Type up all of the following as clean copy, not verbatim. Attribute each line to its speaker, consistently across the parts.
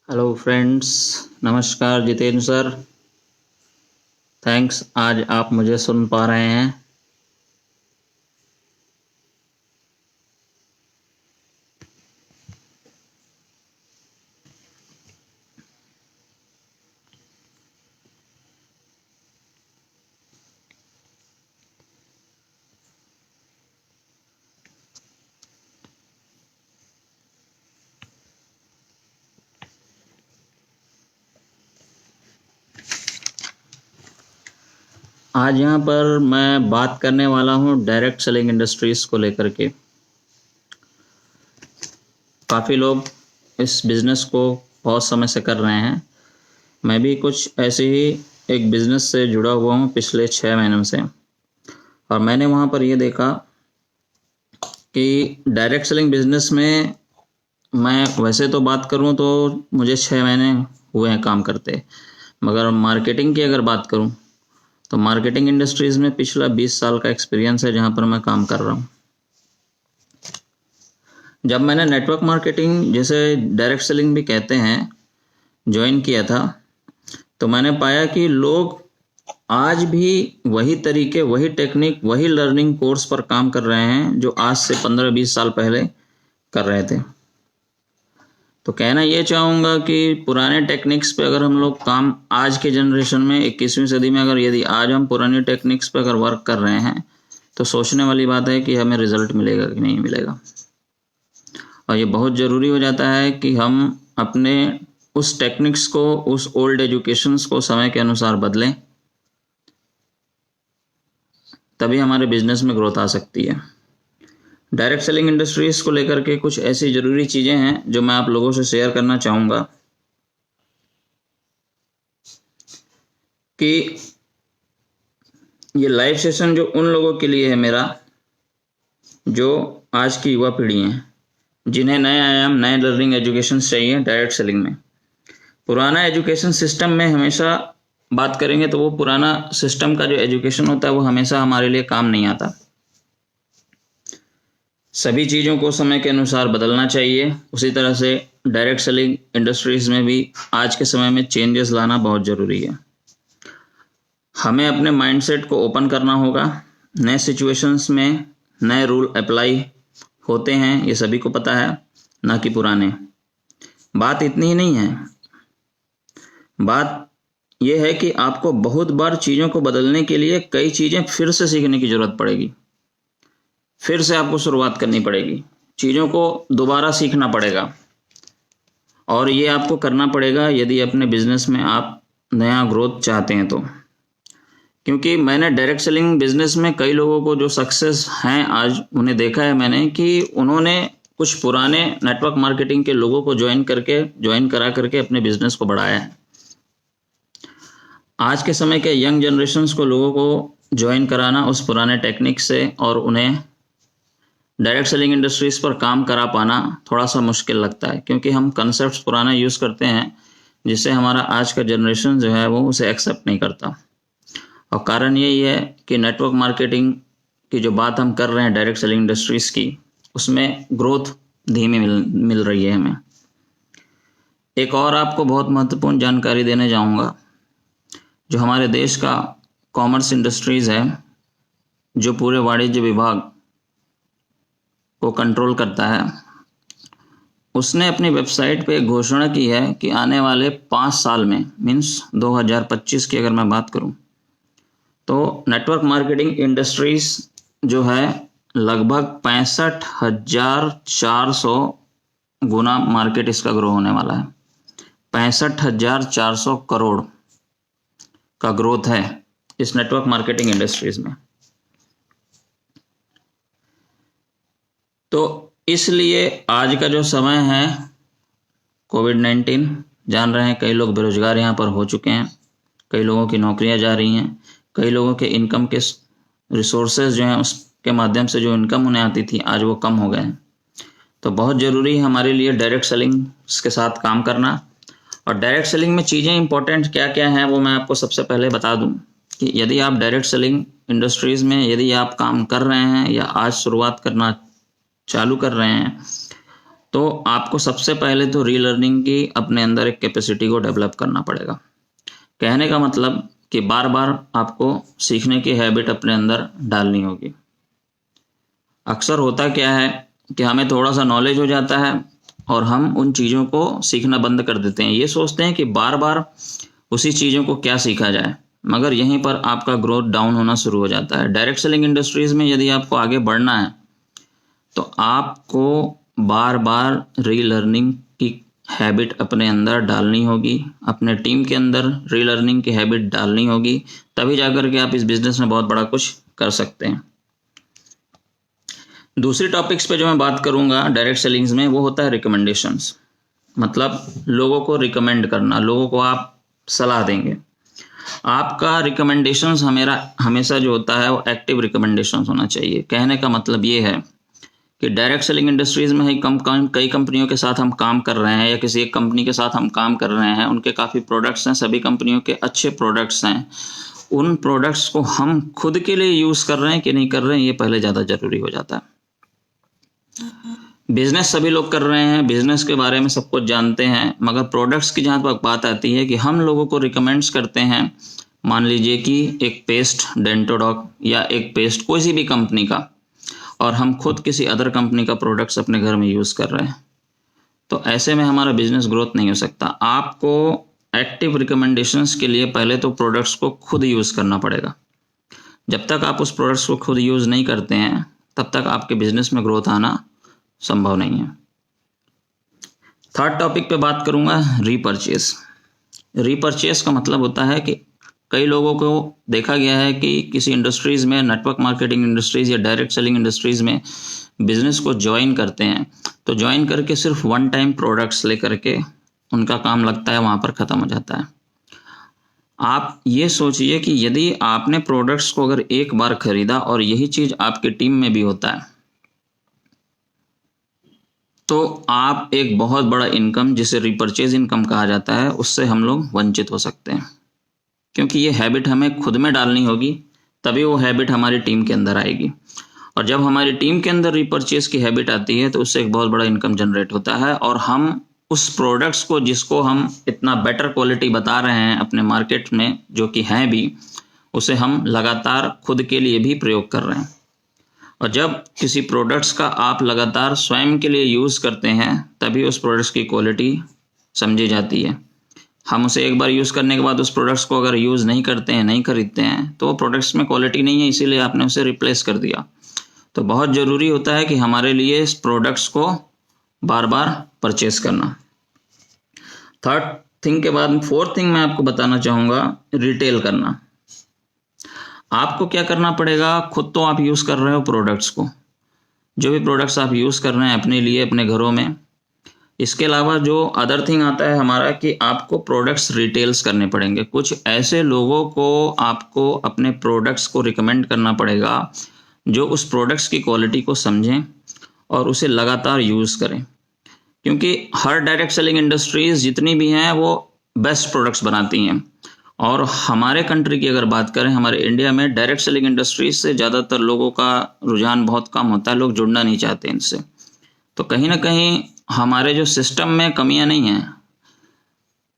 Speaker 1: Hello friends, नमस्कार Jitendra sir. Thanks, आज आप मुझे सुन पा रहे हैं। आज यहाँ पर मैं बात करने वाला हूँ डायरेक्ट सेलिंग इंडस्ट्रीज़ को लेकर के। काफ़ी लोग इस बिज़नेस को बहुत समय से कर रहे हैं। मैं भी कुछ ऐसे ही एक बिज़नेस से जुड़ा हुआ हूँ पिछले 6 महीनों से, और मैंने वहाँ पर ये देखा कि डायरेक्ट सेलिंग बिज़नेस में मैं वैसे तो बात करूँ तो मुझे 6 महीने हुए हैं काम करते, मगर मार्केटिंग की अगर बात करूँ तो मार्केटिंग इंडस्ट्रीज़ में पिछला 20 साल का एक्सपीरियंस है जहाँ पर मैं काम कर रहा हूँ। जब मैंने नेटवर्क मार्केटिंग, जैसे डायरेक्ट सेलिंग भी कहते हैं, ज्वाइन किया था, तो मैंने पाया कि लोग आज भी वही तरीके, वही टेक्निक, वही लर्निंग कोर्स पर काम कर रहे हैं जो आज से 15-20 साल पहले कर रहे थे। तो कहना ये चाहूँगा कि पुराने टेक्निक्स पे अगर हम लोग काम आज के जनरेशन में 21वीं सदी में अगर यदि आज हम पुरानी टेक्निक्स पे अगर वर्क कर रहे हैं तो सोचने वाली बात है कि हमें रिजल्ट मिलेगा कि नहीं मिलेगा। और ये बहुत ज़रूरी हो जाता है कि हम अपने उस टेक्निक्स को, उस ओल्ड एजुकेशंस को समय के अनुसार बदलें, तभी हमारे बिजनेस में ग्रोथ आ सकती है। डायरेक्ट सेलिंग इंडस्ट्रीज को लेकर के कुछ ऐसी ज़रूरी चीज़ें हैं जो मैं आप लोगों से शेयर करना चाहूँगा कि ये लाइव सेशन जो उन लोगों के लिए है मेरा, जो आज की युवा पीढ़ी है, जिन्हें नए आयाम, नए लर्निंग एजुकेशन चाहिए डायरेक्ट सेलिंग में। पुराना एजुकेशन सिस्टम में हमेशा बात करेंगे तो वो पुराना सिस्टम का जो एजुकेशन होता है वो हमेशा हमारे लिए काम नहीं आता। सभी चीज़ों को समय के अनुसार बदलना चाहिए। उसी तरह से डायरेक्ट सेलिंग इंडस्ट्रीज़ में भी आज के समय में चेंजेस लाना बहुत ज़रूरी है। हमें अपने माइंडसेट को ओपन करना होगा। नए सिचुएशंस में नए रूल अप्लाई होते हैं, ये सभी को पता है, ना कि पुराने। बात इतनी ही नहीं है, बात यह है कि आपको बहुत बार चीज़ों को बदलने के लिए कई चीज़ें फिर से सीखने की ज़रूरत पड़ेगी। फिर से आपको शुरुआत करनी पड़ेगी, चीज़ों को दोबारा सीखना पड़ेगा, और ये आपको करना पड़ेगा यदि अपने बिजनेस में आप नया ग्रोथ चाहते हैं तो। क्योंकि मैंने डायरेक्ट सेलिंग बिजनेस में कई लोगों को जो सक्सेस हैं आज, उन्हें देखा है मैंने कि उन्होंने कुछ पुराने नेटवर्क मार्केटिंग के लोगों को ज्वाइन करा करके अपने बिजनेस को बढ़ाया है। आज के समय के यंग जनरेशन्स को, लोगों को ज्वाइन कराना उस पुराने टेक्निक से और उन्हें डायरेक्ट सेलिंग इंडस्ट्रीज़ पर काम करा पाना थोड़ा सा मुश्किल लगता है, क्योंकि हम कंसेप्ट्स पुराना यूज़ करते हैं जिससे हमारा आज का जनरेशन जो है वो उसे एक्सेप्ट नहीं करता। और कारण यही है कि नेटवर्क मार्केटिंग की जो बात हम कर रहे हैं डायरेक्ट सेलिंग इंडस्ट्रीज़ की, उसमें ग्रोथ धीमी मिल रही है हमें। एक और आपको बहुत महत्वपूर्ण जानकारी देने जाऊंगा जो हमारे देश का कॉमर्स इंडस्ट्रीज है, जो पूरे वाणिज्य विभाग को कंट्रोल करता है, उसने अपनी वेबसाइट पे घोषणा की है कि आने वाले 5 साल में, मीन्स 2025 की अगर मैं बात करूं, तो नेटवर्क मार्केटिंग इंडस्ट्रीज जो है लगभग 65,400 गुना मार्केट इसका ग्रो होने वाला है। 65,400 करोड़ का ग्रोथ है इस नेटवर्क मार्केटिंग इंडस्ट्रीज में। तो इसलिए आज का जो समय है, कोविड-19 जान रहे हैं, कई लोग बेरोजगार यहाँ पर हो चुके हैं, कई लोगों की नौकरियां जा रही हैं, कई लोगों के इनकम के रिसोर्सेज जो हैं उसके माध्यम से जो इनकम उन्हें आती थी आज वो कम हो गए हैं। तो बहुत ज़रूरी है हमारे लिए डायरेक्ट सेलिंग के साथ काम करना। और डायरेक्ट सेलिंग में चीज़ें इंपॉर्टेंट क्या क्या हैं वो मैं आपको सबसे पहले बता दूं कि यदि आप डायरेक्ट सेलिंग इंडस्ट्रीज़ में यदि आप काम कर रहे हैं या आज शुरुआत करना चालू कर रहे हैं, तो आपको सबसे पहले तो रीलर्निंग की अपने अंदर एक कैपेसिटी को डेवलप करना पड़ेगा। कहने का मतलब कि बार बार आपको सीखने की हैबिट अपने अंदर डालनी होगी। अक्सर होता क्या है कि हमें थोड़ा सा नॉलेज हो जाता है और हम उन चीज़ों को सीखना बंद कर देते हैं। ये सोचते हैं कि बार बार उसी चीज़ों को क्या सीखा जाए, मगर यहीं पर आपका ग्रोथ डाउन होना शुरू हो जाता है। डायरेक्ट सेलिंग इंडस्ट्रीज़ में यदि आपको आगे बढ़ना है तो आपको बार बार रीलर्निंग की हैबिट अपने अंदर डालनी होगी, अपने टीम के अंदर रीलर्निंग की हैबिट डालनी होगी, तभी जाकर के आप इस बिजनेस में बहुत बड़ा कुछ कर सकते हैं। दूसरी टॉपिक्स पे जो मैं बात करूंगा डायरेक्ट सेलिंग्स में, वो होता है रिकमेंडेशंस। मतलब लोगों को रिकमेंड करना, लोगों को आप सलाह देंगे। आपका रिकमेंडेशंस हमेशा जो होता है वो एक्टिव रिकमेंडेशंस होना चाहिए। कहने का मतलब ये है कि डायरेक्ट सेलिंग इंडस्ट्रीज में ही कई कंपनियों के साथ हम काम कर रहे हैं या किसी एक कंपनी के साथ हम काम कर रहे हैं, उनके काफ़ी प्रोडक्ट्स हैं, सभी कंपनियों के अच्छे प्रोडक्ट्स हैं। उन प्रोडक्ट्स को हम खुद के लिए यूज़ कर रहे हैं कि नहीं कर रहे हैं, ये पहले ज़्यादा ज़रूरी हो जाता है। बिजनेस सभी लोग कर रहे हैं, बिजनेस के बारे में सब कुछ जानते हैं, मगर प्रोडक्ट्स की जहाँ तक बात आती है कि हम लोगों को रिकमेंड्स करते हैं। मान लीजिए कि एक पेस्ट डेंटोडॉक या एक पेस्ट कोई सी भी कंपनी का, और हम खुद किसी अदर कंपनी का प्रोडक्ट्स अपने घर में यूज़ कर रहे हैं, तो ऐसे में हमारा बिजनेस ग्रोथ नहीं हो सकता। आपको एक्टिव रिकमेंडेशंस के लिए पहले तो प्रोडक्ट्स को खुद यूज़ करना पड़ेगा। जब तक आप उस प्रोडक्ट्स को खुद यूज़ नहीं करते हैं तब तक आपके बिजनेस में ग्रोथ आना संभव नहीं है। थर्ड टॉपिक पे बात करूंगा, रीपरचेस। रीपरचेस का मतलब होता है कि कई लोगों को देखा गया है कि किसी इंडस्ट्रीज़ में, नेटवर्क मार्केटिंग इंडस्ट्रीज़ या डायरेक्ट सेलिंग इंडस्ट्रीज़ में बिजनेस को ज्वाइन करते हैं, तो ज्वाइन करके सिर्फ वन टाइम प्रोडक्ट्स लेकर के उनका काम लगता है, वहाँ पर ख़त्म हो जाता है। आप ये सोचिए कि यदि आपने प्रोडक्ट्स को अगर एक बार खरीदा और यही चीज़ आपकी टीम में भी होता है, तो आप एक बहुत बड़ा इनकम, जिसे रिपरचेज इनकम कहा जाता है, उससे हम लोग वंचित हो सकते हैं। क्योंकि ये हैबिट हमें खुद में डालनी होगी, तभी वो हैबिट हमारी टीम के अंदर आएगी। और जब हमारी टीम के अंदर रिपरचेज की हैबिट आती है तो उससे एक बहुत बड़ा इनकम जनरेट होता है, और हम उस प्रोडक्ट्स को, जिसको हम इतना बेटर क्वालिटी बता रहे हैं अपने मार्केट में, जो कि हैं भी, उसे हम लगातार खुद के लिए भी प्रयोग कर रहे हैं। और जब किसी प्रोडक्ट्स का आप लगातार स्वयं के लिए यूज़ करते हैं तभी उस प्रोडक्ट्स की क्वालिटी समझी जाती है। हम उसे एक बार यूज़ करने के बाद उस प्रोडक्ट्स को अगर यूज़ नहीं करते हैं, नहीं खरीदते हैं, तो वो प्रोडक्ट्स में क्वालिटी नहीं है, इसीलिए आपने उसे रिप्लेस कर दिया। तो बहुत ज़रूरी होता है कि हमारे लिए इस प्रोडक्ट्स को बार बार परचेस करना। थर्ड थिंग के बाद फोर्थ थिंग मैं आपको बताना चाहूँगा, रिटेल करना। आपको क्या करना पड़ेगा, खुद तो आप यूज़ कर रहे हो प्रोडक्ट्स को, जो भी प्रोडक्ट्स आप यूज़ कर रहे हैं अपने लिए, अपने घरों में, इसके अलावा जो अदर थिंग आता है हमारा कि आपको प्रोडक्ट्स रिटेल्स करने पड़ेंगे। कुछ ऐसे लोगों को आपको अपने प्रोडक्ट्स को रिकमेंड करना पड़ेगा जो उस प्रोडक्ट्स की क्वालिटी को समझें और उसे लगातार यूज़ करें। क्योंकि हर डायरेक्ट सेलिंग इंडस्ट्रीज जितनी भी हैं वो बेस्ट प्रोडक्ट्स बनाती हैं, और हमारे कंट्री की अगर बात करें, हमारे इंडिया में डायरेक्ट सेलिंग इंडस्ट्रीज से ज़्यादातर लोगों का रुझान बहुत कम होता है, लोग जुड़ना नहीं चाहते इनसे। तो कहीं ना कहीं हमारे जो सिस्टम में कमियां नहीं हैं,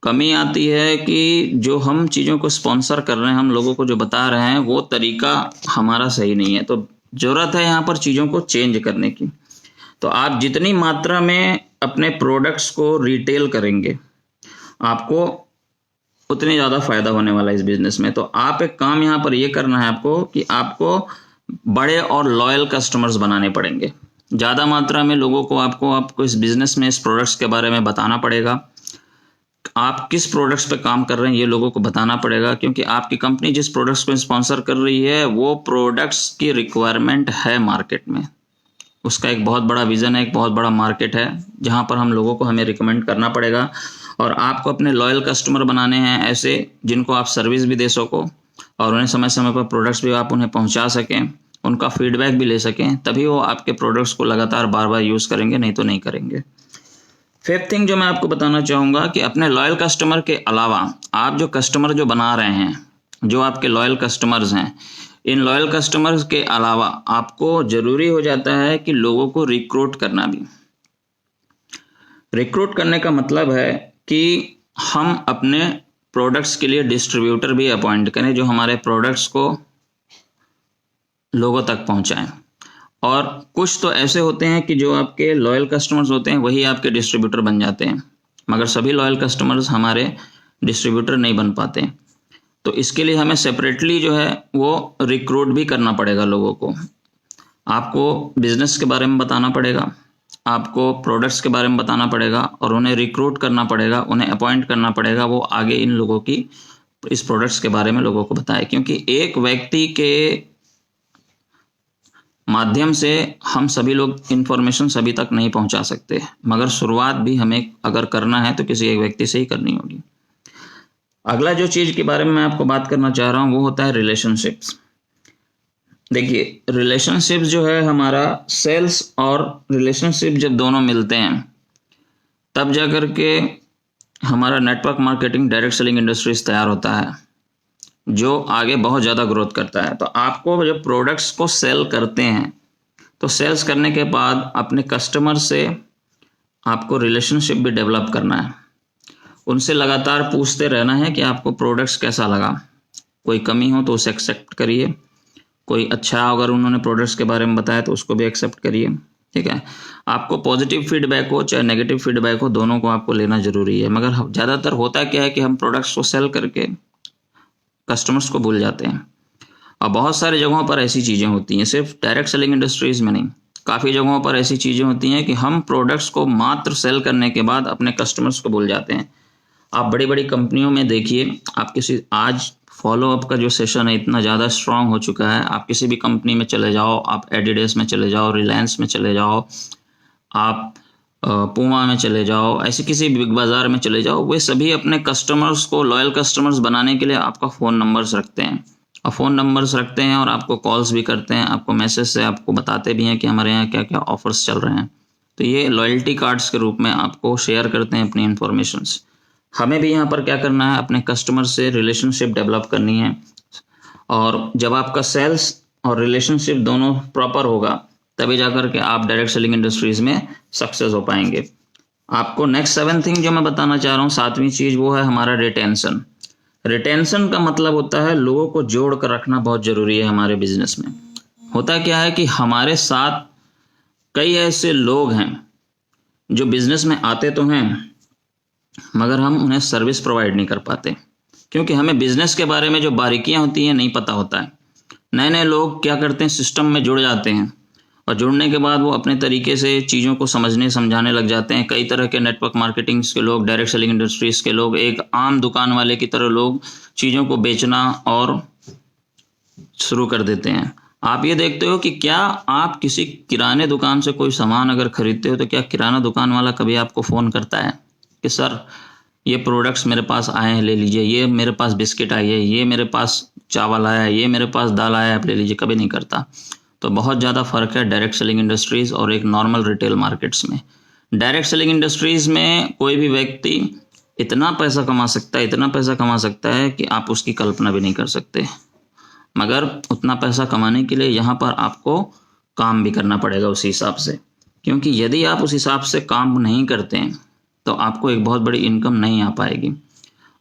Speaker 1: कमी आती है कि जो हम चीज़ों को स्पॉन्सर कर रहे हैं, हम लोगों को जो बता रहे हैं, वो तरीका हमारा सही नहीं है। तो ज़रूरत है यहाँ पर चीज़ों को चेंज करने की। तो आप जितनी मात्रा में अपने प्रोडक्ट्स को रिटेल करेंगे, आपको उतनी ज़्यादा फायदा होने वाला है इस बिजनेस में। तो आप एक काम यहाँ पर ये करना है आपको कि आपको बड़े और लॉयल कस्टमर्स बनाने पड़ेंगे। ज़्यादा मात्रा में लोगों को आपको इस बिजनेस में इस प्रोडक्ट्स के बारे में बताना पड़ेगा। आप किस प्रोडक्ट्स पे काम कर रहे हैं ये लोगों को बताना पड़ेगा, क्योंकि आपकी कंपनी जिस प्रोडक्ट्स को स्पॉन्सर कर रही है वो प्रोडक्ट्स की रिक्वायरमेंट है मार्केट में। उसका एक बहुत बड़ा विज़न है, एक बहुत बड़ा मार्केट है जहाँ पर हम लोगों को हमें रिकमेंड करना पड़ेगा। और आपको अपने लॉयल कस्टमर बनाने हैं ऐसे जिनको आप सर्विस भी दे सको और उन्हें समय समय पर प्रोडक्ट्स भी आप उन्हें पहुँचा सकें, उनका फीडबैक भी ले सकें, तभी वो आपके प्रोडक्ट्स को लगातार बार बार यूज़ करेंगे, नहीं तो नहीं करेंगे। फिफ्थ थिंग जो मैं आपको बताना चाहूँगा कि अपने लॉयल कस्टमर के अलावा आप जो कस्टमर जो बना रहे हैं, जो आपके लॉयल कस्टमर्स हैं, इन लॉयल कस्टमर्स के अलावा आपको ज़रूरी हो जाता है कि लोगों को रिक्रूट करना भी। रिक्रूट करने का मतलब है कि हम अपने प्रोडक्ट्स के लिए डिस्ट्रीब्यूटर भी अपॉइंट करें जो हमारे प्रोडक्ट्स को लोगों तक पहुंचाएं। और कुछ तो ऐसे होते हैं कि जो आपके लॉयल कस्टमर्स होते हैं वही आपके डिस्ट्रीब्यूटर बन जाते हैं, मगर सभी लॉयल कस्टमर्स हमारे डिस्ट्रीब्यूटर नहीं बन पाते। तो इसके लिए हमें सेपरेटली जो है वो रिक्रूट भी करना पड़ेगा लोगों को। आपको बिजनेस के बारे में बताना पड़ेगा, आपको प्रोडक्ट्स के बारे में बताना पड़ेगा और उन्हें रिक्रूट करना पड़ेगा, उन्हें अपॉइंट करना पड़ेगा, वो आगे इन लोगों की इस प्रोडक्ट्स के बारे में लोगों को बताए। क्योंकि एक व्यक्ति के माध्यम से हम सभी लोग इन्फॉर्मेशन सभी तक नहीं पहुंचा सकते, मगर शुरुआत भी हमें अगर करना है तो किसी एक व्यक्ति से ही करनी होगी। अगला जो चीज़ के बारे में मैं आपको बात करना चाह रहा हूँ वो होता है रिलेशनशिप्स। देखिए, रिलेशनशिप जो है हमारा, सेल्स और रिलेशनशिप जब दोनों मिलते हैं तब जा कर के हमारा network marketing direct selling industries तैयार होता है, जो आगे बहुत ज़्यादा ग्रोथ करता है। तो आपको जब प्रोडक्ट्स को सेल करते हैं तो सेल्स करने के बाद अपने कस्टमर से आपको रिलेशनशिप भी डेवलप करना है। उनसे लगातार पूछते रहना है कि आपको प्रोडक्ट्स कैसा लगा, कोई कमी हो तो उसे एक्सेप्ट करिए, कोई अच्छा अगर उन्होंने प्रोडक्ट्स के बारे में बताया तो उसको भी एक्सेप्ट करिए। ठीक है, आपको पॉजिटिव फीडबैक हो चाहे नेगेटिव फीडबैक हो, दोनों को आपको लेना ज़रूरी है। मगर ज़्यादातर होता क्या है कि हम प्रोडक्ट्स को सेल करके कस्टमर्स को भूल जाते हैं। और बहुत सारी जगहों पर ऐसी चीज़ें होती हैं, सिर्फ डायरेक्ट सेलिंग इंडस्ट्रीज़ में नहीं, काफ़ी जगहों पर ऐसी चीज़ें होती हैं कि हम प्रोडक्ट्स को मात्र सेल करने के बाद अपने कस्टमर्स को भूल जाते हैं। आप बड़ी बड़ी कंपनियों में देखिए, आप किसी आज फॉलोअप का जो सेशन है इतना ज़्यादा स्ट्रांग हो चुका है, आप किसी भी कंपनी में चले जाओ, आप एडिडास में चले जाओ, रिलायंस में चले जाओ, आप पूमा में चले जाओ, ऐसे किसी बिग बाज़ार में चले जाओ, वे सभी अपने कस्टमर्स को लॉयल कस्टमर्स बनाने के लिए आपका फ़ोन नंबर्स रखते हैं और फ़ोन नंबर्स रखते हैं और आपको कॉल्स भी करते हैं, आपको मैसेज से आपको बताते भी हैं कि हमारे यहाँ क्या क्या ऑफर्स चल रहे हैं। तो ये लॉयल्टी कार्ड्स के रूप में आपको शेयर करते हैं अपनी इन्फॉर्मेशंस। हमें भी यहाँ पर क्या करना है, अपने कस्टमर से रिलेशनशिप डेवलप करनी है। और जब आपका सेल्स और रिलेशनशिप दोनों प्रॉपर होगा तभी जाकर के आप डायरेक्ट सेलिंग इंडस्ट्रीज में सक्सेस हो पाएंगे। आपको नेक्स्ट 7th थिंग जो मैं बताना चाह रहा हूँ, 7वीं चीज़, वो है हमारा रिटेंशन। रिटेंशन का मतलब होता है लोगों को जोड़ कर रखना बहुत ज़रूरी है हमारे बिजनेस में। होता क्या है कि हमारे साथ कई ऐसे लोग हैं जो बिजनेस में आते तो हैं मगर हम उन्हें सर्विस प्रोवाइड नहीं कर पाते, क्योंकि हमें बिजनेस के बारे में जो बारीकियां होती हैं नहीं पता होता है। नए नए लोग क्या करते हैं, सिस्टम में जुड़ जाते हैं और जुड़ने के बाद वो अपने तरीके से चीज़ों को समझने समझाने लग जाते हैं। कई तरह के नेटवर्क मार्केटिंग के लोग, डायरेक्ट सेलिंग इंडस्ट्रीज़ के लोग, एक आम दुकान वाले की तरह लोग चीज़ों को बेचना और शुरू कर देते हैं। आप ये देखते हो कि क्या आप किसी किराने दुकान से कोई सामान अगर खरीदते हो तो क्या किराना दुकान वाला कभी आपको फ़ोन करता है कि सर ये प्रोडक्ट्स मेरे पास आए हैं, ले लीजिए, ये मेरे पास बिस्किट आई है, ये मेरे पास चावल आया है, ये मेरे पास दाल आया है, आप ले लीजिए? कभी नहीं करता। तो बहुत ज़्यादा फ़र्क है डायरेक्ट सेलिंग इंडस्ट्रीज़ और एक नॉर्मल रिटेल मार्केट्स में। डायरेक्ट सेलिंग इंडस्ट्रीज़ में कोई भी व्यक्ति इतना पैसा कमा सकता है, इतना पैसा कमा सकता है कि आप उसकी कल्पना भी नहीं कर सकते। मगर उतना पैसा कमाने के लिए यहाँ पर आपको काम भी करना पड़ेगा उसी हिसाब से, क्योंकि यदि आप उस हिसाब से काम नहीं करते हैं तो आपको एक बहुत बड़ी इनकम नहीं आ पाएगी।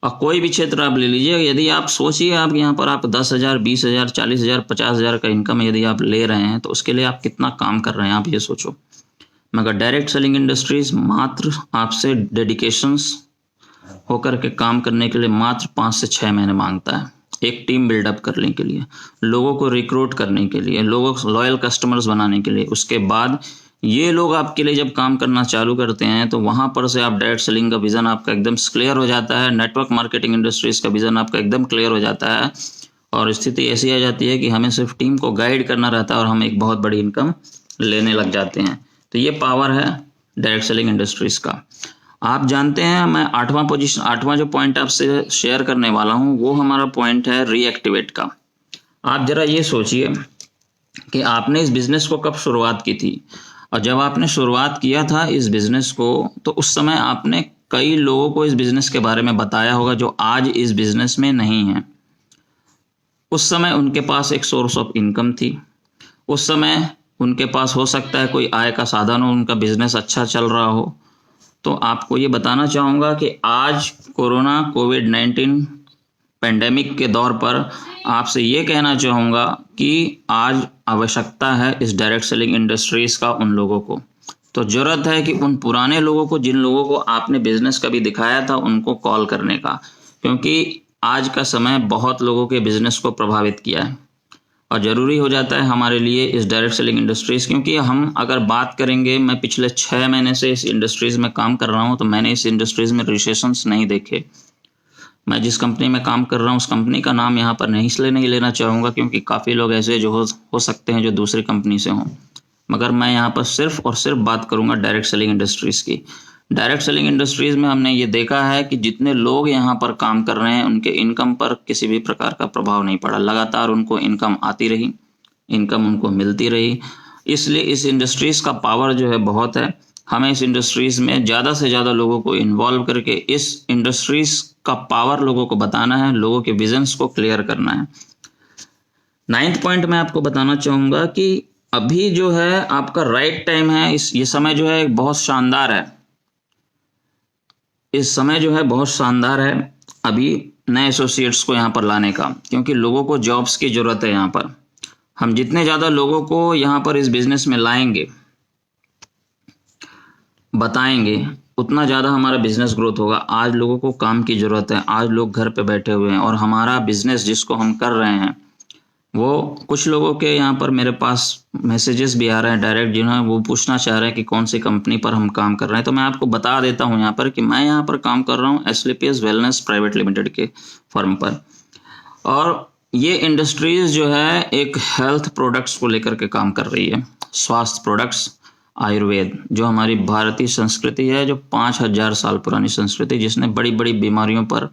Speaker 1: और कोई भी क्षेत्र आप ले लीजिए, यदि आप सोचिए आप यहाँ पर आप 10,000, 20,000, 40,000, 50,000 का इनकम यदि आप ले रहे हैं तो उसके लिए आप कितना काम कर रहे हैं, आप ये सोचो। मगर डायरेक्ट सेलिंग इंडस्ट्रीज मात्र आपसे डेडिकेशंस होकर के काम करने के लिए मात्र 5 से 6 महीने मांगता है, एक टीम बिल्डअप करने के लिए, लोगों को रिक्रूट करने के लिए, लोगों को लॉयल कस्टमर्स बनाने के लिए। उसके बाद ये लोग आपके लिए जब काम करना चालू करते हैं तो वहाँ पर से आप डायरेक्ट सेलिंग का विज़न आपका एकदम क्लियर हो जाता है, नेटवर्क मार्केटिंग इंडस्ट्रीज़ का विज़न आपका एकदम क्लियर हो जाता है और स्थिति ऐसी आ जाती है कि हमें सिर्फ टीम को गाइड करना रहता है और हम एक बहुत बड़ी इनकम लेने लग जाते हैं। तो ये पावर है डायरेक्ट सेलिंग इंडस्ट्रीज़ का। आप जानते हैं मैं आठवां जो पॉइंट आपसे शेयर करने वाला हूँ वो हमारा पॉइंट है रीएक्टिवेट का। आप जरा ये सोचिए कि आपने इस बिज़नेस को कब शुरुआत की थी, और जब आपने शुरुआत किया था इस बिज़नेस को तो उस समय आपने कई लोगों को इस बिज़नेस के बारे में बताया होगा जो आज इस बिज़नेस में नहीं हैं। उस समय उनके पास एक सोर्स ऑफ इनकम थी, उस समय उनके पास हो सकता है कोई आय का साधन हो, उनका बिज़नेस अच्छा चल रहा हो। तो आपको ये बताना चाहूँगा कि आज कोविड-19 पेंडेमिक के दौर पर आपसे ये कहना चाहूँगा कि आज आवश्यकता है इस डायरेक्ट सेलिंग इंडस्ट्रीज़ का उन लोगों को। तो ज़रूरत है कि उन पुराने लोगों को, जिन लोगों को आपने बिज़नेस कभी दिखाया था, उनको कॉल करने का, क्योंकि आज का समय बहुत लोगों के बिज़नेस को प्रभावित किया है और ज़रूरी हो जाता है हमारे लिए इस डायरेक्ट सेलिंग इंडस्ट्रीज़। क्योंकि हम अगर बात करेंगे, मैं पिछले 6 महीने से इस इंडस्ट्रीज़ में काम कर रहा हूँ तो मैंने इस इंडस्ट्रीज़ में रिसेशंस नहीं देखे। मैं जिस कंपनी में काम कर रहा हूँ उस कंपनी का नाम यहाँ पर इसलिए नहीं लेना चाहूँगा क्योंकि काफ़ी लोग ऐसे जो हो सकते हैं जो दूसरी कंपनी से हों, मगर मैं यहाँ पर सिर्फ और सिर्फ बात करूँगा डायरेक्ट सेलिंग इंडस्ट्रीज़ की। डायरेक्ट सेलिंग इंडस्ट्रीज़ में हमने ये देखा है कि जितने लोग यहाँ पर काम कर रहे हैं उनके इनकम पर किसी भी प्रकार का प्रभाव नहीं पड़ा, लगातार उनको इनकम आती रही, इनकम उनको मिलती रही। इसलिए इस इंडस्ट्रीज़ का पावर जो है बहुत है। हमें इस इंडस्ट्रीज़ में ज़्यादा से ज़्यादा लोगों को इन्वॉल्व करके इस इंडस्ट्रीज़ का पावर लोगों को बताना है, लोगों के विजन्स को क्लियर करना है। 9th पॉइंट मैं आपको बताना चाहूँगा कि अभी जो है आपका राइट टाइम है, ये समय जो है बहुत शानदार है। इस समय जो है बहुत शानदार है अभी नए एसोसिएट्स को यहाँ पर लाने का, क्योंकि लोगों को जॉब्स की ज़रूरत है। यहाँ पर हम जितने ज़्यादा लोगों को यहाँ पर इस बिज़नेस में लाएंगे, बताएंगे, उतना ज़्यादा हमारा बिज़नेस ग्रोथ होगा। आज लोगों को काम की ज़रूरत है, आज लोग घर पे बैठे हुए हैं और हमारा बिज़नेस जिसको हम कर रहे हैं वो कुछ लोगों के यहाँ पर मेरे पास मैसेजेस भी आ रहे हैं डायरेक्ट, जिन्हें वो पूछना चाह रहे हैं कि कौन सी कंपनी पर हम काम कर रहे हैं। तो मैं आपको बता देता हूँ यहाँ पर कि मैं यहाँ पर काम कर रहा हूँ एस्क्लेपियस वेलनेस प्राइवेट लिमिटेड के फर्म पर, और ये इंडस्ट्रीज़ जो है एक हेल्थ प्रोडक्ट्स को लेकर के काम कर रही है, स्वास्थ्य प्रोडक्ट्स, आयुर्वेद, जो हमारी भारतीय संस्कृति है, जो 5000 साल पुरानी संस्कृति, जिसने बड़ी बड़ी बीमारियों पर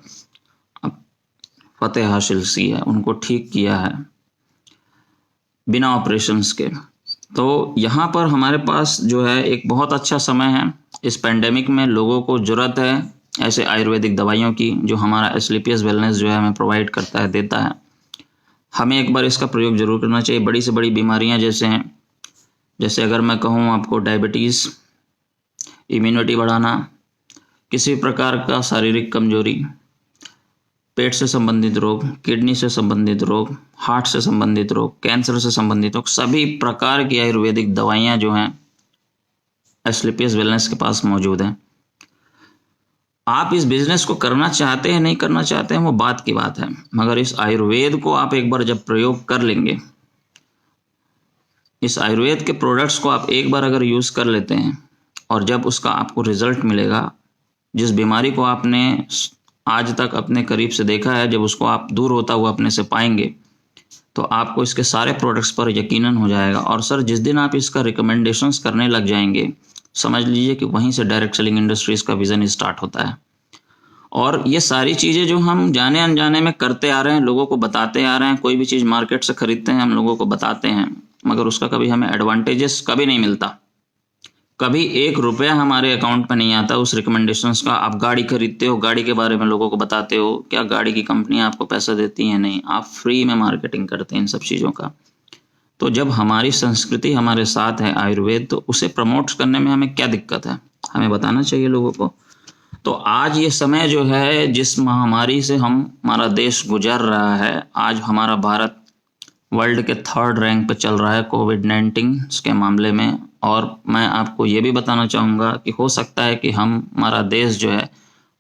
Speaker 1: फतेह हासिल की है, उनको ठीक किया है बिना ऑपरेशंस के। तो यहाँ पर हमारे पास जो है एक बहुत अच्छा समय है। इस पेंडेमिक में लोगों को ज़रूरत है ऐसे आयुर्वेदिक दवाइयों की जो हमारा एस्क्लेपियस वेलनेस जो है हमें प्रोवाइड करता है, देता है। हमें एक बार इसका प्रयोग जरूर करना चाहिए। बड़ी से बड़ी बीमारियाँ जैसे अगर मैं कहूँ आपको डायबिटीज़, इम्यूनिटी बढ़ाना, किसी प्रकार का शारीरिक कमजोरी, पेट से संबंधित रोग, किडनी से संबंधित रोग, हार्ट से संबंधित रोग, कैंसर से संबंधित रोग, सभी प्रकार की आयुर्वेदिक दवाइयाँ जो हैं एस्क्लेपियस वेलनेस के पास मौजूद हैं। आप इस बिजनेस को करना चाहते हैं नहीं करना चाहते हैं वो बात की बात है, मगर इस आयुर्वेद को आप एक बार जब प्रयोग कर लेंगे, इस आयुर्वेद के प्रोडक्ट्स को आप एक बार अगर यूज़ कर लेते हैं और जब उसका आपको रिजल्ट मिलेगा, जिस बीमारी को आपने आज तक अपने करीब से देखा है, जब उसको आप दूर होता हुआ अपने से पाएंगे तो आपको इसके सारे प्रोडक्ट्स पर यकीनन हो जाएगा। और सर जिस दिन आप इसका रिकमेंडेशंस करने लग जाएंगे, समझ लीजिए कि वहीं से डायरेक्ट सेलिंग इंडस्ट्रीज़ का विज़न स्टार्ट होता है। और ये सारी चीज़ें जो हम जाने अनजाने में करते आ रहे हैं, लोगों को बताते आ रहे हैं, कोई भी चीज़ मार्केट से खरीदते हैं हम लोगों को बताते हैं, मगर उसका कभी हमें एडवांटेजेस कभी नहीं मिलता, कभी 1 रुपया हमारे अकाउंट में नहीं आता उस रिकमेंडेशंस का। आप गाड़ी खरीदते हो, गाड़ी के बारे में लोगों को बताते हो, क्या गाड़ी की कंपनियां आपको पैसा देती हैं? नहीं, आप फ्री में मार्केटिंग करते हैं इन सब चीज़ों का। तो जब हमारी संस्कृति हमारे साथ है आयुर्वेद, तो उसे प्रमोट करने में हमें क्या दिक्कत है, हमें बताना चाहिए लोगों को। तो आज ये समय जो है जिस महामारी से हमारा देश गुजर रहा है, आज हमारा भारत वर्ल्ड के 3rd रैंक पे चल रहा है कोविड-19 के मामले में। और मैं आपको ये भी बताना चाहूँगा कि हो सकता है कि हमारा देश जो है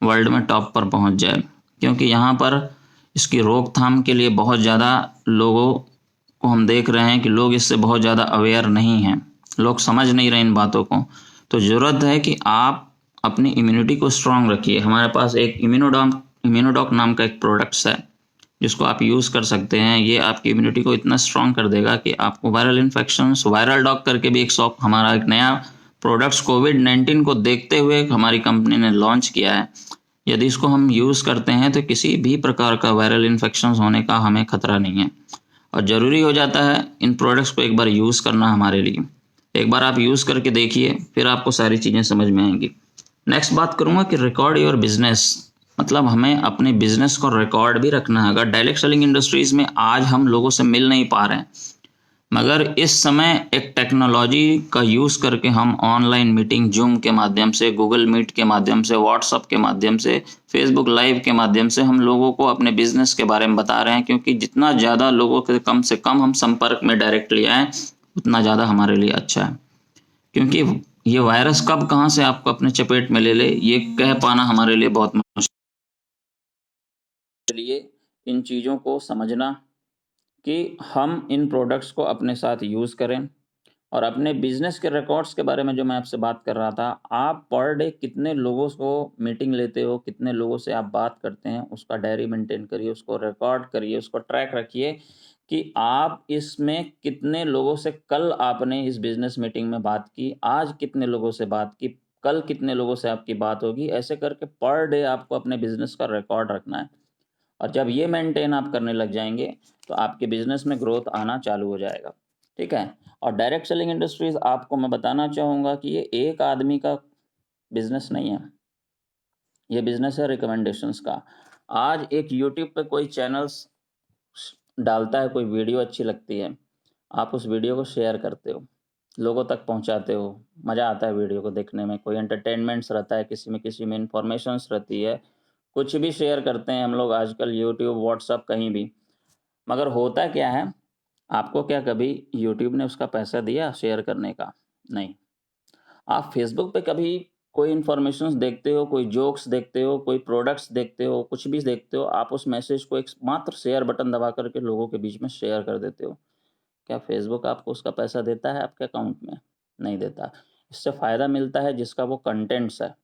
Speaker 1: वर्ल्ड में टॉप पर पहुँच जाए, क्योंकि यहाँ पर इसकी रोकथाम के लिए बहुत ज़्यादा लोगों को हम देख रहे हैं कि लोग इससे बहुत ज़्यादा अवेयर नहीं हैं, लोग समझ नहीं रहे इन बातों को। तो ज़रूरत है कि आप अपनी इम्यूनिटी को स्ट्रांग रखिए। हमारे पास एक इम्यूनोडॉक नाम का एक प्रोडक्ट्स है जिसको आप यूज़ कर सकते हैं। ये आपकी इम्यूनिटी को इतना स्ट्रांग कर देगा कि आपको वायरल इन्फेक्शंस, वायरल डॉक करके भी एक शॉप, हमारा एक नया प्रोडक्ट्स कोविड-19 को देखते हुए हमारी कंपनी ने लॉन्च किया है। यदि इसको हम यूज़ करते हैं तो किसी भी प्रकार का वायरल इन्फेक्शंस होने का हमें खतरा नहीं है। और ज़रूरी हो जाता है इन प्रोडक्ट्स को एक बार यूज़ करना हमारे लिए। एक बार आप यूज़ करके देखिए, फिर आपको सारी चीज़ें समझ में आएंगी। नेक्स्ट बात करूँगा कि रिकॉर्ड योर बिजनेस, मतलब हमें अपने बिजनेस को रिकॉर्ड भी रखना है। अगर डायरेक्ट सेलिंग इंडस्ट्रीज़ में आज हम लोगों से मिल नहीं पा रहे हैं, मगर इस समय एक टेक्नोलॉजी का यूज़ करके हम ऑनलाइन मीटिंग जूम के माध्यम से, गूगल मीट के माध्यम से, व्हाट्सअप के माध्यम से, फेसबुक लाइव के माध्यम से हम लोगों को अपने बिजनेस के बारे में बता रहे हैं। क्योंकि जितना ज़्यादा लोगों के कम से कम हम संपर्क में डायरेक्टली आएँ, उतना ज़्यादा हमारे लिए अच्छा है। क्योंकि ये वायरस कब कहाँ से आपको अपने चपेट में ले ले, ये कह पाना हमारे लिए बहुत मुश्किल है। लिए इन चीज़ों को समझना कि हम इन प्रोडक्ट्स को अपने साथ यूज़ करें। और अपने बिजनेस के रिकॉर्ड्स के बारे में जो मैं आपसे बात कर रहा था, आप पर डे कितने लोगों को मीटिंग लेते हो, कितने लोगों से आप बात करते हैं, उसका डायरी मेंटेन करिए, उसको रिकॉर्ड करिए, उसको ट्रैक रखिए कि आप इसमें कितने लोगों से कल आपने इस बिजनेस मीटिंग में बात की, आज कितने लोगों से बात की, कल कितने लोगों से आपकी बात होगी। ऐसे करके पर डे आपको अपने बिजनेस का रिकॉर्ड रखना है। और जब ये मेंटेन आप करने लग जाएंगे तो आपके बिजनेस में ग्रोथ आना चालू हो जाएगा। ठीक है। और डायरेक्ट सेलिंग इंडस्ट्रीज, आपको मैं बताना चाहूँगा कि ये एक आदमी का बिजनेस नहीं है, ये बिजनेस है रिकमेंडेशंस का। आज एक यूट्यूब पे कोई चैनल्स डालता है, कोई वीडियो अच्छी लगती है, आप उस वीडियो को शेयर करते हो, लोगों तक पहुंचाते हो, मज़ा आता है वीडियो को देखने में, कोई एंटरटेनमेंट्स रहता है, किसी में इंफॉर्मेशंस रहती है, कुछ भी शेयर करते हैं हम लोग आजकल, यूट्यूब, व्हाट्सअप, कहीं भी। मगर होता क्या है, आपको क्या कभी यूट्यूब ने उसका पैसा दिया शेयर करने का? नहीं। आप फेसबुक पे कभी कोई इन्फॉर्मेशंस देखते हो, कोई जोक्स देखते हो, कोई प्रोडक्ट्स देखते हो, कुछ भी देखते हो, आप उस मैसेज को एक मात्र शेयर बटन दबा करके लोगों के बीच में शेयर कर देते हो। क्या फेसबुक आपको उसका पैसा देता है आपके अकाउंट में? नहीं देता। इससे फ़ायदा मिलता है जिसका वो कंटेंट्स है।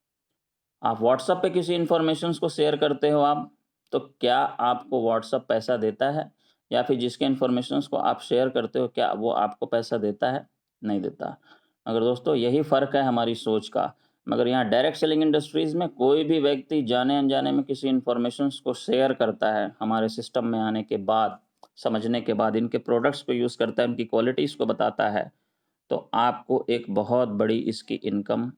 Speaker 1: आप व्हाट्सएप पे किसी इन्फॉर्मेशंस को शेयर करते हो आप, तो क्या आपको व्हाट्सएप पैसा देता है? या फिर जिसके इन्फॉर्मेशंस को आप शेयर करते हो, क्या वो आपको पैसा देता है? नहीं देता। मगर दोस्तों, यही फ़र्क है हमारी सोच का। मगर यहाँ डायरेक्ट सेलिंग इंडस्ट्रीज़ में कोई भी व्यक्ति जाने अनजाने में किसी इन्फॉर्मेशंस को शेयर करता है, हमारे सिस्टम में आने के बाद, समझने के बाद, इनके प्रोडक्ट्स को यूज़ करता है, उनकी क्वालिटीज़ को बताता है, तो आपको एक बहुत बड़ी इसकी इनकम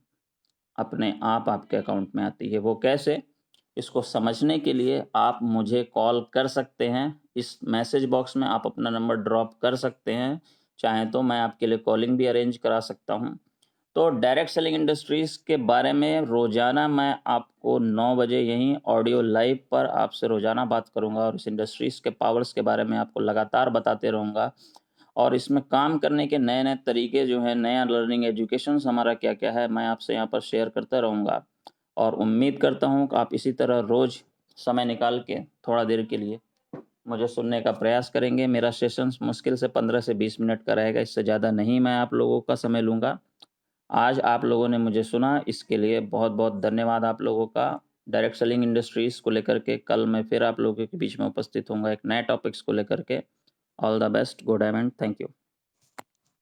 Speaker 1: अपने आप आपके अकाउंट में आती है। वो कैसे? इसको समझने के लिए आप मुझे कॉल कर सकते हैं। इस मैसेज बॉक्स में आप अपना नंबर ड्रॉप कर सकते हैं। चाहें तो मैं आपके लिए कॉलिंग भी अरेंज करा सकता हूं। तो डायरेक्ट सेलिंग इंडस्ट्रीज़ के बारे में रोज़ाना मैं आपको 9 बजे यहीं ऑडियो लाइव पर आपसे रोज़ाना बात करूंगा और इस इंडस्ट्रीज़ के पावर्स के बारे में आपको लगातार बताते रहूँगा। और इसमें काम करने के नए-नए तरीके जो हैं, नया लर्निंग एजुकेशंस हमारा क्या-क्या है, मैं आपसे यहाँ पर शेयर करता रहूँगा। और उम्मीद करता हूँ कि आप इसी तरह रोज़ समय निकाल के थोड़ा देर के लिए मुझे सुनने का प्रयास करेंगे। मेरा सेशंस मुश्किल से 15 से 20 मिनट का रहेगा, इससे ज़्यादा नहीं मैं आप लोगों का समय लूँगा। आज आप लोगों ने मुझे सुना, इसके लिए बहुत-बहुत धन्यवाद आप लोगों का। डायरेक्ट सेलिंग इंडस्ट्रीज़ को लेकर के कल मैं फिर आप लोगों के बीच में उपस्थित होऊँगा एक नए टॉपिक्स को लेकर के। All the best, go diamond, thank you.